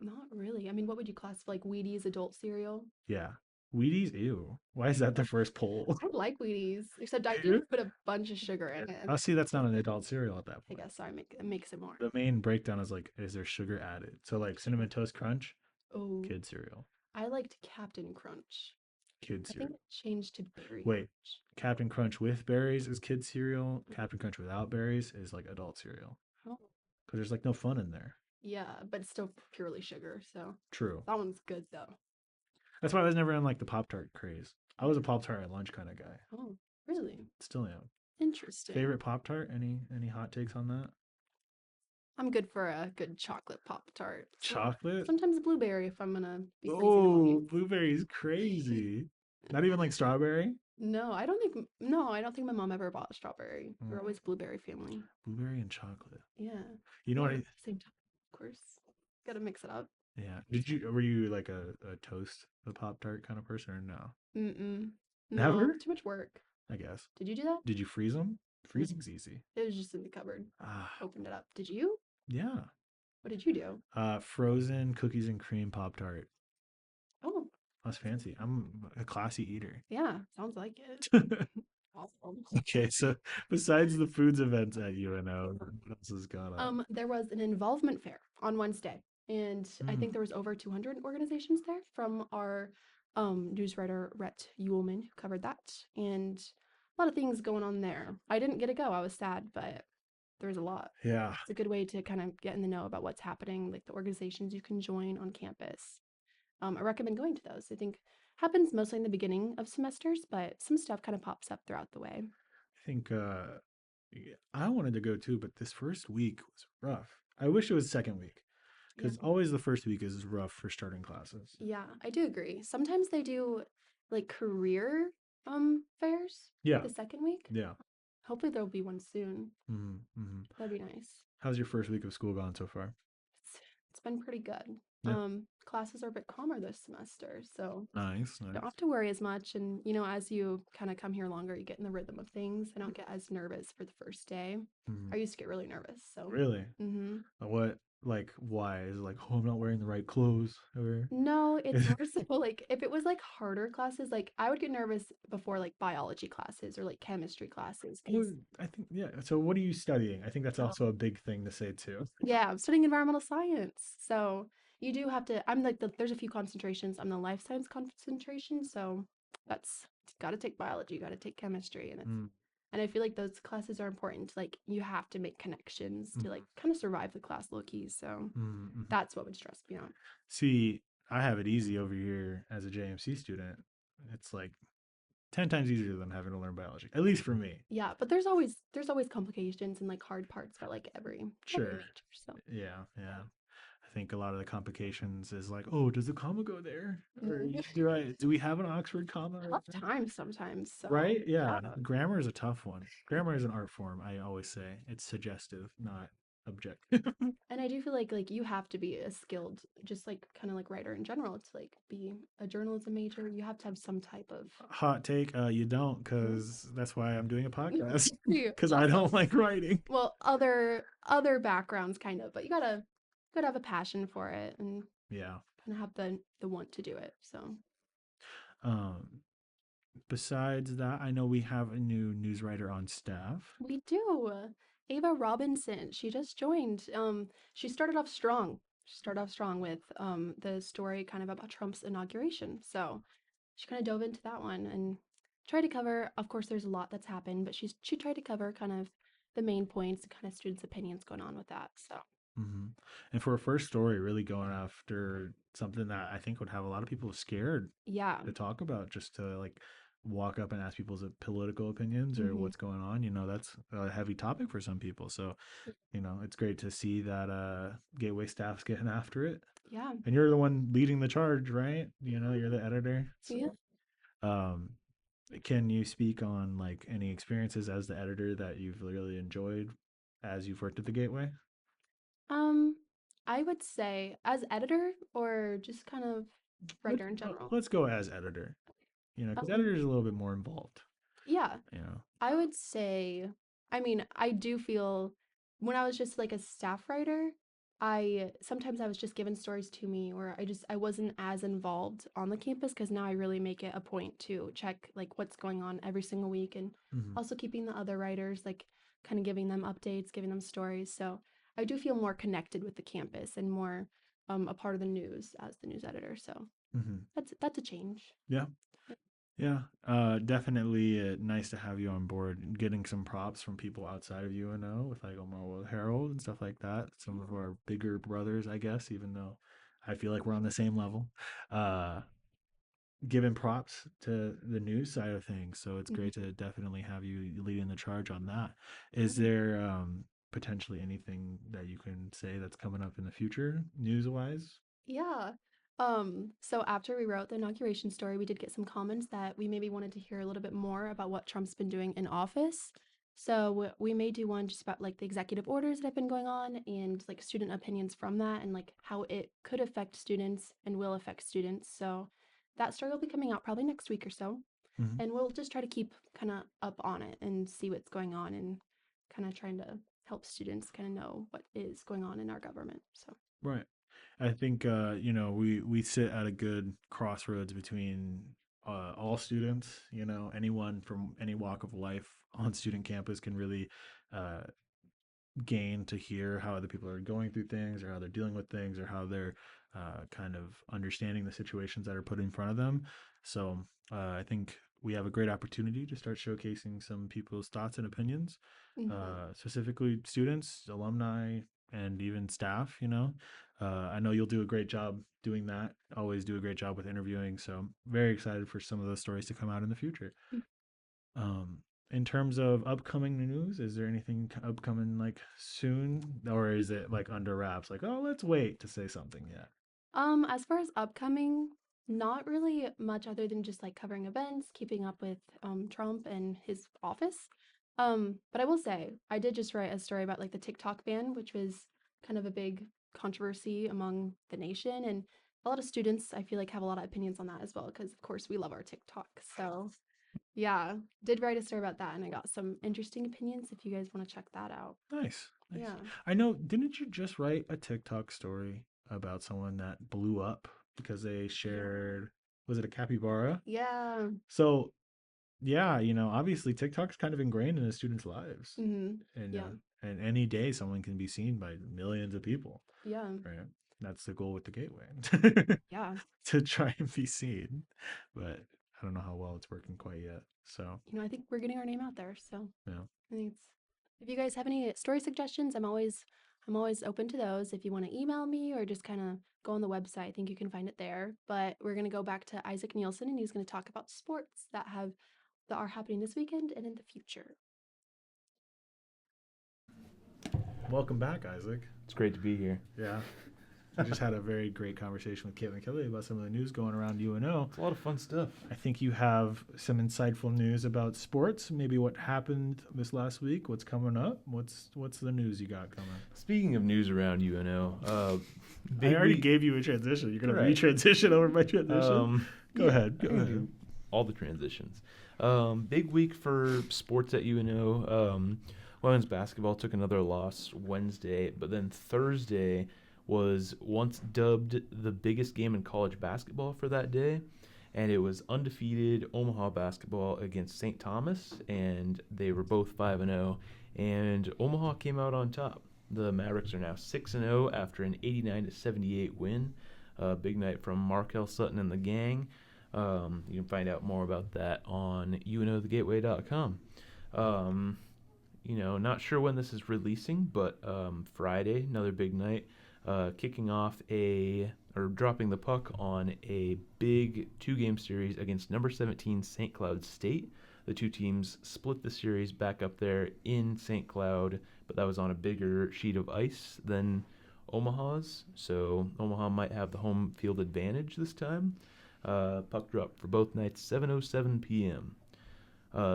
Speaker 3: Not really. I mean, what would you classify like Wheaties adult cereal?
Speaker 1: Yeah. Wheaties, ew. Why is that the first poll?
Speaker 3: I like Wheaties, except I do
Speaker 1: Dude.
Speaker 3: put a bunch of sugar in it.
Speaker 1: Oh, see, that's not an adult cereal at that
Speaker 3: I
Speaker 1: point.
Speaker 3: guess so. It makes it more.
Speaker 1: The main breakdown is like, is there sugar added? So like Cinnamon Toast Crunch,
Speaker 3: Oh,
Speaker 1: kid cereal.
Speaker 3: I liked Captain Crunch.
Speaker 1: Kid
Speaker 3: I think
Speaker 1: cereal.
Speaker 3: it changed to Berry
Speaker 1: Wait,
Speaker 3: Crunch.
Speaker 1: Captain Crunch with berries is kid cereal. Captain Crunch without berries is like adult cereal.
Speaker 3: Oh,
Speaker 1: Because there's like no fun in there.
Speaker 3: yeah, but it's still purely sugar, so
Speaker 1: True.
Speaker 3: that one's good though.
Speaker 1: That's why I was never in like the Pop Tart craze. I was a Pop Tart at lunch kind of guy.
Speaker 3: Oh, really?
Speaker 1: Still am.
Speaker 3: Interesting.
Speaker 1: Favorite Pop Tart? Any hot takes on that?
Speaker 3: I'm good for a good chocolate Pop Tart.
Speaker 1: Chocolate?
Speaker 3: Sometimes blueberry if I'm gonna be crazy the whole
Speaker 1: Oh,
Speaker 3: week.
Speaker 1: blueberry's crazy. Not even like strawberry?
Speaker 3: No, I don't think my mom ever bought strawberry. We're
Speaker 1: Mm,
Speaker 3: always blueberry family.
Speaker 1: blueberry and chocolate.
Speaker 3: Yeah.
Speaker 1: You know
Speaker 3: Not
Speaker 1: what
Speaker 3: at
Speaker 1: I,
Speaker 3: the same time, of course. Gotta mix it up.
Speaker 1: yeah. Were you like a toast, the Pop Tart kind of person or no?
Speaker 3: Mm-mm. No,
Speaker 1: Never?
Speaker 3: too much work.
Speaker 1: I guess.
Speaker 3: Did you do that?
Speaker 1: Did you freeze them? Freezing's easy.
Speaker 3: It was just in the cupboard.
Speaker 1: Ah,
Speaker 3: Opened it up. Did you?
Speaker 1: yeah.
Speaker 3: What did you do?
Speaker 1: Frozen cookies and cream Pop Tart.
Speaker 3: Oh,
Speaker 1: That's fancy. I'm a classy eater.
Speaker 3: yeah, sounds like it. Awesome.
Speaker 1: Okay, so besides the foods events at UNO, what else has gone on?
Speaker 3: There was an involvement fair on Wednesday, and I
Speaker 1: Mm,
Speaker 3: think there was over 200 organizations there from our news writer Rhett Uhlman who covered that, and a lot of things going on there. I didn't get to go. I was sad, but there's a lot.
Speaker 1: yeah.
Speaker 3: It's a good way to kind of get in the know about what's happening, like the organizations you can join on campus. I recommend going to those. I think happens mostly in the beginning of semesters, but some stuff kind of pops up throughout the way.
Speaker 1: I think yeah, I wanted to go too, but this first week was rough. I wish it was second week
Speaker 3: Yeah.
Speaker 1: because always the first week is rough for starting classes.
Speaker 3: Yeah, I do agree. Sometimes they do like career fairs
Speaker 1: Yeah,
Speaker 3: the second week.
Speaker 1: yeah.
Speaker 3: Hopefully there'll be one soon.
Speaker 1: Mm-hmm.
Speaker 3: That'd be nice.
Speaker 1: How's your first week of school gone so far?
Speaker 3: It's been pretty good.
Speaker 1: Yeah,
Speaker 3: Classes are a bit calmer this semester, so
Speaker 1: nice,
Speaker 3: don't
Speaker 1: nice.
Speaker 3: have to worry as much. And as you kind of come here longer, you get in the rhythm of things. I don't get as nervous for the first day.
Speaker 1: Mm,
Speaker 3: I used to get really nervous, so
Speaker 1: really?
Speaker 3: mm-hmm.
Speaker 1: What like why is it like oh I'm not wearing the right clothes or
Speaker 3: No, it's more so like if it was like harder classes, like I would get nervous before like biology classes or like chemistry classes
Speaker 1: Well,
Speaker 3: because
Speaker 1: I think yeah. So what are you studying? I think that's also a big thing to say too.
Speaker 3: yeah, I'm studying environmental science. So you do have to, I'm like, there's a few concentrations. I'm the life science concentration. So that's got to take biology, got to take chemistry.
Speaker 1: Mm,
Speaker 3: And I feel like those classes are important. Like you have to make connections to like
Speaker 1: mhm,
Speaker 3: kind of survive the class low key. So
Speaker 1: mhm.
Speaker 3: that's what would stress me out.
Speaker 1: See, I have it easy over here as a JMC student. It's like 10 times easier than having to learn biology, at least for me.
Speaker 3: Yeah, but there's always complications and like hard parts about like every
Speaker 1: Sure.
Speaker 3: major. So
Speaker 1: Yeah, yeah. I think a lot of the complications is like, oh, does the comma go there? Or
Speaker 3: Mhm.
Speaker 1: do we have an Oxford comma?
Speaker 3: tough times sometimes. So
Speaker 1: Right? Yeah.
Speaker 3: yeah.
Speaker 1: Grammar is a tough one. Grammar is an art form, I always say. It's suggestive, not objective.
Speaker 3: And I do feel like you have to be a skilled, just like kind of like writer in general, to like be a journalism major. You have to have some type of.
Speaker 1: Hot take, you don't,
Speaker 3: Mhm.
Speaker 1: because that's why I'm doing a podcast,
Speaker 3: Yeah,
Speaker 1: because I
Speaker 3: awesome.
Speaker 1: don't like writing.
Speaker 3: Well, other backgrounds kind of, but you gotta have a passion for it and
Speaker 1: Yeah.
Speaker 3: kind of have the want to do it. So
Speaker 1: Um, Besides that, I know we have a new news writer on staff.
Speaker 3: we do. Ava Robinson, she just joined. She started off strong. She started off strong with the story kind of about Trump's inauguration. So she kind of dove into that one and tried to cover. Of course, there's a lot that's happened, but she tried to cover kind of the main points and kind of students' opinions going on with that. So
Speaker 1: Hmm. And for a first story, really going after something that I think would have a lot of people scared
Speaker 3: yeah.
Speaker 1: to talk about, just to like walk up and ask people's political opinions or
Speaker 3: Hmm.
Speaker 1: what's going on. That's a heavy topic for some people. So, it's great to see that Gateway staff's getting after it.
Speaker 3: Yeah.
Speaker 1: And you're the one leading the charge, right? You're the editor.
Speaker 3: Yeah.
Speaker 1: So, um, can you speak on like any experiences as the editor that you've really enjoyed as you've worked at the Gateway?
Speaker 3: Um, I would say as editor or just kind of
Speaker 1: Let's
Speaker 3: writer in general.
Speaker 1: let's go as editor. Because
Speaker 3: Um,
Speaker 1: editor is a little bit more involved.
Speaker 3: yeah,
Speaker 1: You know.
Speaker 3: I would say, I mean, I do feel when I was just like a staff writer, I sometimes I was just given stories to me or I wasn't as involved on the campus because now I really make it a point to check like what's going on every single week and
Speaker 1: Hmm.
Speaker 3: also keeping the other writers like kind of giving them updates, giving them stories. So I do feel more connected with the campus and more a part of the news as the news editor. So
Speaker 1: Hmm.
Speaker 3: that's a change.
Speaker 1: Yeah. Yeah. Definitely nice to have you on board. Getting some props from people outside of UNO with like Omar World Herald and stuff like that. Some of our bigger brothers, I guess, even though I feel like we're on the same level. Uh, Giving props to the news side of things. So it's
Speaker 3: Mhm.
Speaker 1: great to definitely have you leading the charge on that. Is
Speaker 3: Yeah.
Speaker 1: there potentially anything that you can say that's coming up in the future, news wise?
Speaker 3: Yeah. So after we wrote the inauguration story, we did get some comments that we maybe wanted to hear a little bit more about what Trump's been doing in office. So we may do one just about like the executive orders that have been going on and like student opinions from that and like how it could affect students and will affect students. So that story will be coming out probably next week or so.
Speaker 1: Hmm.
Speaker 3: And we'll just try to keep kind of up on it and see what's going on and kind of trying to help students kind of know what is going on in our government. So,
Speaker 1: Right. I think we sit at a good crossroads between all students. Anyone from any walk of life on student campus can really uh, gain to hear how other people are going through things or how they're dealing with things or how they're kind of understanding the situations that are put in front of them. So I think we have a great opportunity to start showcasing some people's thoughts and opinions,
Speaker 3: mhm.
Speaker 1: specifically students, alumni, and even staff. I know you'll do a great job doing that. Always do a great job with interviewing. So I'm very excited for some of those stories to come out in the future. Um, in terms of upcoming news, is there anything upcoming like soon, or is it like under wraps? Like, oh, let's wait to say something yet.
Speaker 3: As far as upcoming, not really much other than just like covering events, keeping up with Trump and his office. But I will say, I did just write a story about like the TikTok ban, which was kind of a big controversy among the nation. And a lot of students, I feel like, have a lot of opinions on that as well, because of course we love our TikTok. So yeah, did write a story about that, and I got some interesting opinions if you guys want to check that out.
Speaker 1: Nice, nice.
Speaker 3: Yeah.
Speaker 1: I know. Didn't you just write a TikTok story about someone that blew up because they
Speaker 3: Yeah.
Speaker 1: shared? Was it a capybara?
Speaker 3: Yeah.
Speaker 1: So yeah, obviously TikTok's kind of ingrained in the students' lives,
Speaker 3: Hmm.
Speaker 1: and
Speaker 3: Yeah.
Speaker 1: and any day someone can be seen by millions of people.
Speaker 3: Yeah.
Speaker 1: Right. That's the goal with the gateway
Speaker 3: Yeah.
Speaker 1: to try and be seen. But I don't know how well it's working quite yet. So,
Speaker 3: I think we're getting our name out there. So
Speaker 1: yeah.
Speaker 3: I think it's if you guys have any story suggestions, I'm always open to those. If you want to email me or just kind of go on the website, I think you can find it there. But we're gonna go back to Isaac Nielsen and he's gonna talk about sports that are happening this weekend and in the future.
Speaker 1: Welcome back, Isaac.
Speaker 2: It's great to be here.
Speaker 1: Yeah. I just had a very great conversation with Kaitlyn Kelly about some of the news going around UNO.
Speaker 2: It's a lot of fun stuff.
Speaker 1: I think you have some insightful news about sports. Maybe what happened this last week. What's coming up? What's the news you got coming?
Speaker 2: Speaking of news around UNO,
Speaker 1: I already gave you a transition. You're gonna
Speaker 2: Right.
Speaker 1: retransition over my transition. Go ahead. Go
Speaker 2: I can
Speaker 1: ahead.
Speaker 2: do all the transitions. Big week for sports at UNO. Women's basketball took another loss Wednesday, but then Thursday was once dubbed the biggest game in college basketball for that day, and it was undefeated Omaha basketball against St. Thomas, and they were both 5-0, and Omaha came out on top. The Mavericks are now 6-0 after an 89-78 win. Big night from Markel Sutton and the gang. You can find out more about that on unothegateway.com. Not sure when this is releasing, but Friday, another big night. Kicking off dropping the puck on a big 2-game series against number 17 St. Cloud State. The two teams split the series back up there in St. Cloud, but that was on a bigger sheet of ice than Omaha's, so Omaha might have the home field advantage this time. Puck drop for both nights, 7:07 p.m.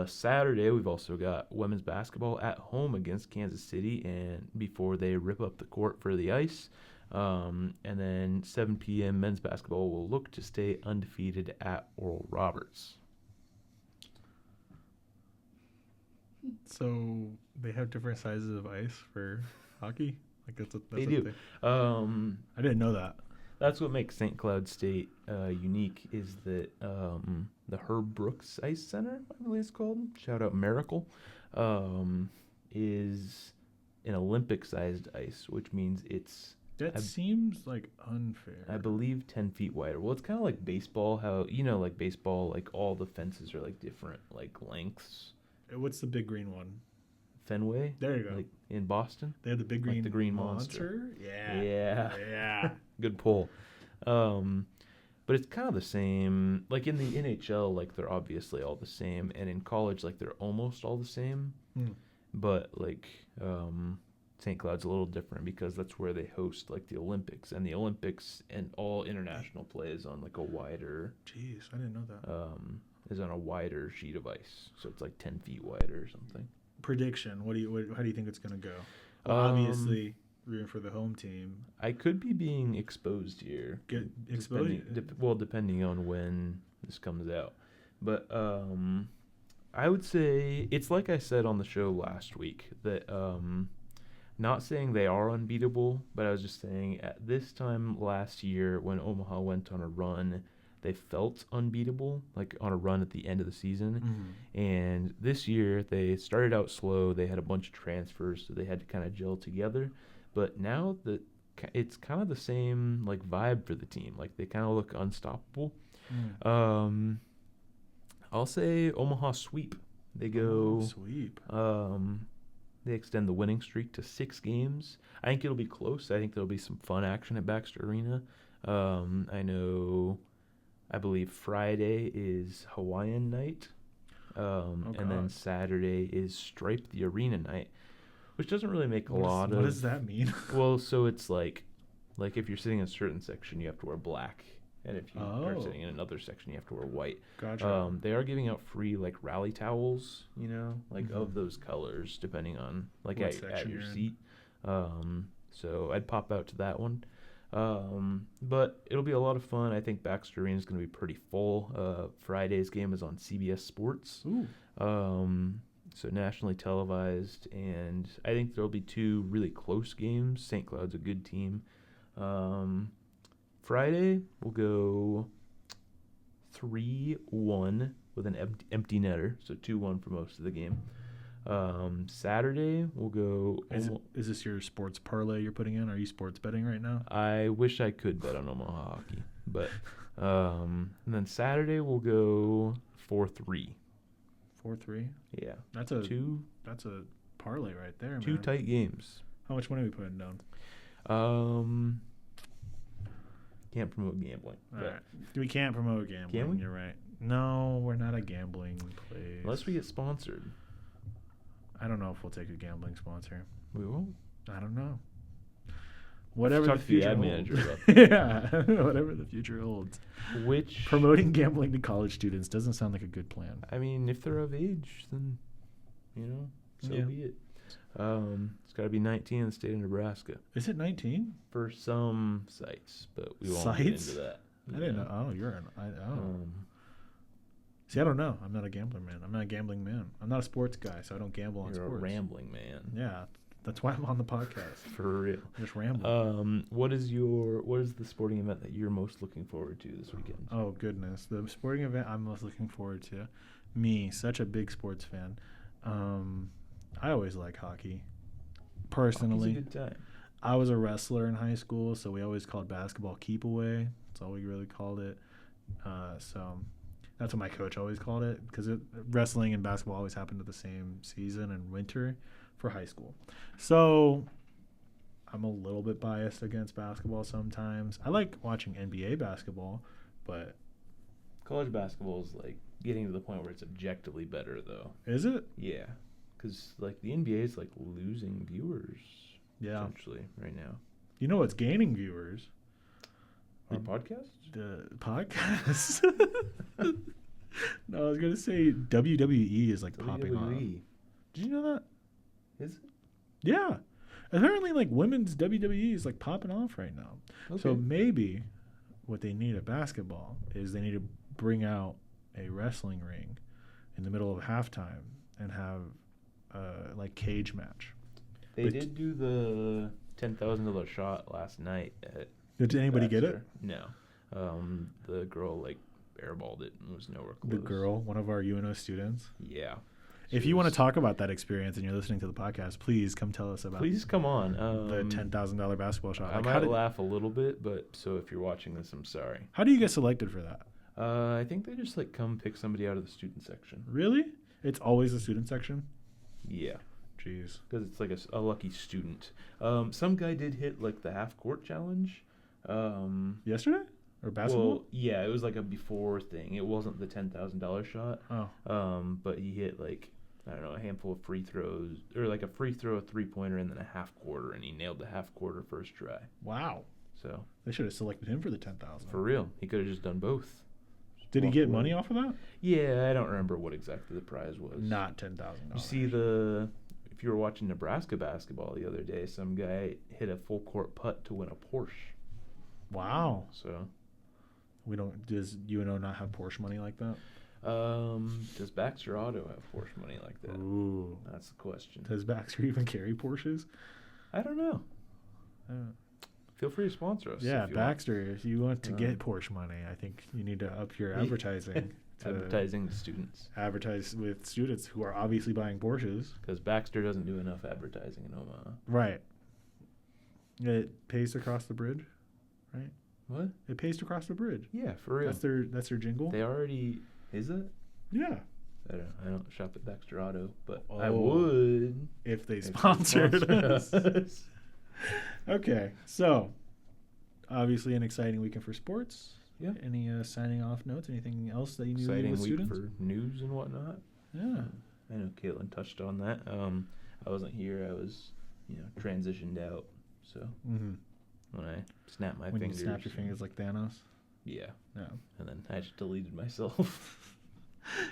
Speaker 2: Saturday, we've also got women's basketball at home against Kansas City, and before they rip up the court for the ice. And then 7 p.m. men's basketball will look to stay undefeated at Oral Roberts.
Speaker 1: So they have different sizes of ice for hockey? Like that's
Speaker 2: They
Speaker 1: a
Speaker 2: do.
Speaker 1: thing? I
Speaker 2: I
Speaker 1: didn't know that.
Speaker 2: That's what makes St. Cloud State unique is that the Herb Brooks Ice Center, I believe it's called, shout out Miracle, is an Olympic-sized ice, which means it's,
Speaker 1: That seems like unfair.
Speaker 2: I believe, 10 feet wider. Well, it's kind of like baseball, how, like baseball, like all the fences are like different, like lengths.
Speaker 1: What's the big green one?
Speaker 2: Fenway,
Speaker 1: There you go.
Speaker 2: like in Boston.
Speaker 1: They have the big green,
Speaker 2: the green monster.
Speaker 1: Yeah.
Speaker 2: Yeah.
Speaker 1: Yeah.
Speaker 2: Good pull. But it's kind of the same. Like in the NHL, like they're obviously all the same, and in college, like they're almost all the same. But like St. Cloud's a little different because that's where they host like the Olympics, and the Olympics and all international play is on like a wider.
Speaker 1: Jeez, I didn't know that.
Speaker 2: Is on a wider sheet of ice, so it's like 10 feet wider or something.
Speaker 1: Prediction. How do you think it's gonna go? Well, obviously, rooting for the home team.
Speaker 2: I could be being exposed here.
Speaker 1: Get exposed.
Speaker 2: Depending on when this comes out, but I would say it's like I said on the show last week that not saying they are unbeatable, but I was just saying at this time last year when Omaha went on a run, they felt unbeatable, like on a run at the end of the season. And this year they started out slow. They had a bunch of transfers, so they had to kind of gel together. But now that it's kind of the same like vibe for the team, like they kind of look unstoppable. I'll say Omaha sweep. They go
Speaker 1: sweep.
Speaker 2: They extend the winning streak to 6 games. I think it'll be close. I think there'll be some fun action at Baxter Arena. I believe Friday is Hawaiian night, and then Saturday is Stripe the Arena night, which doesn't really make a lot of.
Speaker 1: What does that mean?
Speaker 2: Well, so it's like if you're sitting in a certain section, you have to wear black, and if you are sitting in another section, you have to wear white.
Speaker 1: Gotcha.
Speaker 2: They are giving out free like rally towels, of those colors, depending on like at your seat. So I'd pop out to that one. But it'll be a lot of fun. I think Baxter Arena is going to be pretty full. Friday's game is on CBS Sports.
Speaker 1: Ooh.
Speaker 2: So nationally televised, and I think there'll be 2 really close games. St. Cloud's a good team. Friday we'll go 3-1 with an empty netter, so 2-1 for most of the game. Saturday we'll go.
Speaker 1: Is this your sports parlay you're putting in? Are you sports betting right now?
Speaker 2: I wish I could bet on Omaha hockey, but and then Saturday we'll go 4-3.
Speaker 1: 4-3.
Speaker 2: Yeah,
Speaker 1: That's a
Speaker 2: two
Speaker 1: parlay right there,
Speaker 2: two
Speaker 1: man.
Speaker 2: tight games.
Speaker 1: How much money are we putting down?
Speaker 2: Can't promote gambling.
Speaker 1: All right. We can't promote gambling.
Speaker 2: Can we?
Speaker 1: You're right. No, we're not a gambling place.
Speaker 2: Unless we get sponsored.
Speaker 1: I don't know if we'll take a gambling sponsor.
Speaker 2: We won't.
Speaker 1: I don't know. whatever
Speaker 2: talk
Speaker 1: the
Speaker 2: to the
Speaker 1: future
Speaker 2: ad
Speaker 1: holds.
Speaker 2: manager about that.
Speaker 1: Yeah, whatever the future holds.
Speaker 2: Which
Speaker 1: Promoting gambling to college students doesn't sound like a good plan.
Speaker 2: I mean, if they're of age, then so
Speaker 1: Yeah.
Speaker 2: be it. It's got to be 19 in the state of Nebraska
Speaker 1: Is it 19?
Speaker 2: for some sites, but we won't get
Speaker 1: Sites?
Speaker 2: into that.
Speaker 1: I didn't know. Oh, I don't know. See, I don't know. I'm not a gambler, man. I'm not a gambling man. I'm not a sports guy, so I don't gamble on
Speaker 2: You're
Speaker 1: sports.
Speaker 2: a rambling man.
Speaker 1: Yeah, that's why I'm on the podcast.
Speaker 2: For real.
Speaker 1: Just rambling.
Speaker 2: What is the sporting event that you're most looking forward to this weekend?
Speaker 1: Oh goodness, the sporting event I'm most looking forward to. Me, such a big sports fan. I always like hockey. Personally,
Speaker 2: Hockey's a good time.
Speaker 1: I was a wrestler in high school, so we always called basketball keep away. That's all we really called it. So that's what my coach always called it, because wrestling and basketball always happened at the same season in winter for high school. So I'm a little bit biased against basketball sometimes. I like watching NBA basketball, but
Speaker 2: College basketball is like getting to the point where it's objectively better, though.
Speaker 1: is it?
Speaker 2: Yeah, because like the NBA is like losing viewers.
Speaker 1: Yeah.
Speaker 2: Essentially, right now.
Speaker 1: You know what's gaining viewers?
Speaker 2: Our podcast?
Speaker 1: The podcast. No, I was gonna say WWE is like popping off.
Speaker 2: WWE.
Speaker 1: Did you know that?
Speaker 2: Is it?
Speaker 1: Yeah. Apparently, like women's WWE is like popping off right now.
Speaker 2: Okay.
Speaker 1: So maybe what they need at basketball is they need to bring out a wrestling ring in the middle of halftime and have like cage match.
Speaker 2: They did do the $10,000 shot last night at
Speaker 1: Did anybody get it?
Speaker 2: No. The girl like airballed it and was nowhere close.
Speaker 1: The girl, one of our UNO students.
Speaker 2: Yeah.
Speaker 1: If you want to talk about that experience and you're listening to the podcast, please come tell us about
Speaker 2: Please come on.
Speaker 1: the $10,000 basketball shot.
Speaker 2: I
Speaker 1: Like,
Speaker 2: might laugh a little bit, but so if you're watching this, I'm sorry.
Speaker 1: how do you get selected for that?
Speaker 2: I think they just like come pick somebody out of the student section.
Speaker 1: Really? It's always the student section?
Speaker 2: Yeah.
Speaker 1: Jeez.
Speaker 2: Because it's like a lucky student. Some guy did hit like the half court challenge.
Speaker 1: Yesterday? Or basketball?
Speaker 2: Well, yeah, it was like a before thing. It wasn't the $10,000 shot.
Speaker 1: Oh.
Speaker 2: But he hit like, I don't know, a handful of free throws, or like a free throw, a 3-pointer, and then a half quarter, and he nailed the half quarter first try.
Speaker 1: Wow.
Speaker 2: So
Speaker 1: They should have selected him for the 10,000.
Speaker 2: for real, he could have just done both.
Speaker 1: Did he
Speaker 2: Walked
Speaker 1: get
Speaker 2: away.
Speaker 1: money off of that?
Speaker 2: Yeah, I don't remember what exactly the prize was.
Speaker 1: Not $10,000.
Speaker 2: You see if you were watching Nebraska basketball the other day, some guy hit a full court putt to win a Porsche.
Speaker 1: Wow.
Speaker 2: So,
Speaker 1: Does UNO not have Porsche money like that?
Speaker 2: does Baxter Auto have Porsche money like that?
Speaker 1: Ooh.
Speaker 2: That's the question.
Speaker 1: Does Baxter even carry Porsches?
Speaker 2: I don't know.
Speaker 1: Uh,
Speaker 2: Feel free to sponsor us.
Speaker 1: yeah,
Speaker 2: if you want.
Speaker 1: Baxter, if you want to get Porsche money, I think you need to up your advertising. to
Speaker 2: Advertising to students.
Speaker 1: advertise with students who are obviously buying Porsches.
Speaker 2: Because Baxter doesn't do enough advertising in Omaha.
Speaker 1: Right. It pays to cross the bridge, right?
Speaker 2: What?
Speaker 1: It pays to cross the bridge.
Speaker 2: Yeah, for real.
Speaker 1: That's their jingle.
Speaker 2: They already... Is it?
Speaker 1: Yeah.
Speaker 2: I don't shop at Baxter Auto, but I
Speaker 1: Oh.
Speaker 2: would
Speaker 1: If they
Speaker 2: if they
Speaker 1: sponsored
Speaker 2: sponsor
Speaker 1: us. Okay, so obviously an exciting weekend for sports.
Speaker 2: Yeah.
Speaker 1: Any signing off notes? Anything else that you need to leave
Speaker 2: Exciting
Speaker 1: with
Speaker 2: week
Speaker 1: students?
Speaker 2: for news and whatnot.
Speaker 1: Yeah.
Speaker 2: I know Kaitlyn touched on that. I wasn't here. I was, transitioned out. So
Speaker 1: Mm-hmm.
Speaker 2: when I snapped my
Speaker 1: When
Speaker 2: fingers.
Speaker 1: you snap your fingers like Thanos.
Speaker 2: Yeah.
Speaker 1: Yeah.
Speaker 2: And then I just deleted myself.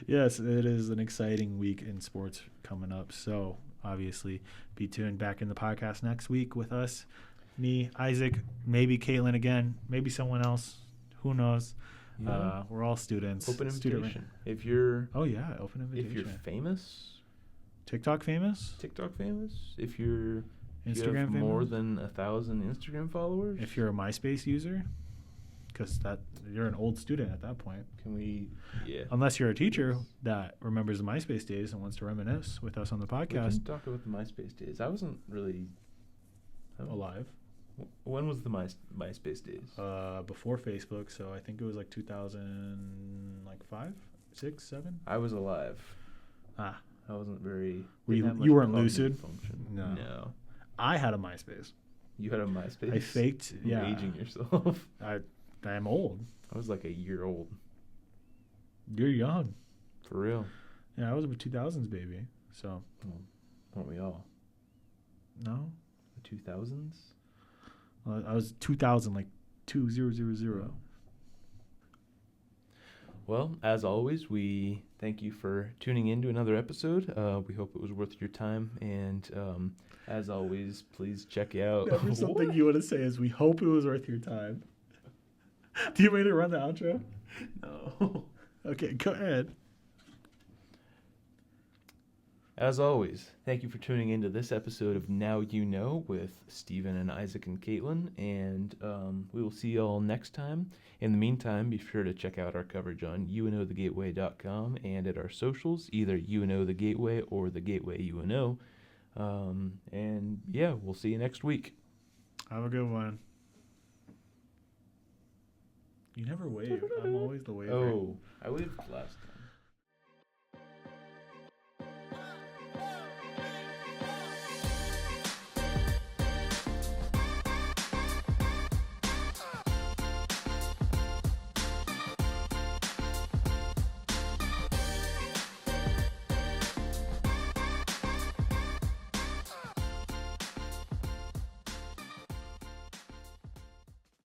Speaker 1: Yes, it is an exciting week in sports coming up. So obviously, be tuned back in the podcast next week with us, me, Isaac, maybe Kaitlyn again, maybe someone else. Who knows?
Speaker 2: Yeah.
Speaker 1: We're all students.
Speaker 2: Open
Speaker 1: Student-
Speaker 2: invitation. If you're
Speaker 1: Oh yeah, open invitation.
Speaker 2: if you're famous,
Speaker 1: TikTok famous,
Speaker 2: TikTok famous, if you
Speaker 1: Instagram
Speaker 2: have
Speaker 1: famous,
Speaker 2: more than 1,000 Instagram followers,
Speaker 1: if you're a MySpace user, because you're an old student at that point.
Speaker 2: can we? Yeah.
Speaker 1: Unless you're a teacher that remembers the MySpace days and wants to reminisce with us on the
Speaker 2: We
Speaker 1: podcast.
Speaker 2: can talk about the MySpace days. I wasn't really
Speaker 1: Alive.
Speaker 2: When was the MySpace days?
Speaker 1: Before Facebook, so I think it was like 2005, 6, 7.
Speaker 2: I was alive.
Speaker 1: Ah,
Speaker 2: I wasn't very.
Speaker 1: Were
Speaker 2: didn't have much
Speaker 1: you weren't
Speaker 2: cognitive
Speaker 1: lucid?
Speaker 2: Function.
Speaker 1: No.
Speaker 2: No.
Speaker 1: I had a MySpace.
Speaker 2: You had a MySpace.
Speaker 1: I faked.
Speaker 2: You're
Speaker 1: Yeah,
Speaker 2: aging yourself.
Speaker 1: I am old.
Speaker 2: I was like a year old.
Speaker 1: You're young.
Speaker 2: For real.
Speaker 1: Yeah, I was a 2000s baby. So
Speaker 2: Weren't we all?
Speaker 1: no,
Speaker 2: The 2000s?
Speaker 1: I was 2000, like 2000.
Speaker 2: Well, as always, we thank you for tuning in to another episode. We hope it was worth your time. And as always, please check out.
Speaker 1: Never something you want to say is we hope it was worth your time. Do you want me to run the outro?
Speaker 2: No.
Speaker 1: Okay, go ahead.
Speaker 2: As always, thank you for tuning into this episode of Now You Know with Stephen and Isaac and Kaitlyn, and we will see you all next time. In the meantime, be sure to check out our coverage on unothegateway.com and at our socials, either UNO the Gateway or the Gateway UNO. And yeah, we'll see you next week.
Speaker 1: Have a good one. You never wave. I'm always the waver.
Speaker 2: Oh, I waved last time.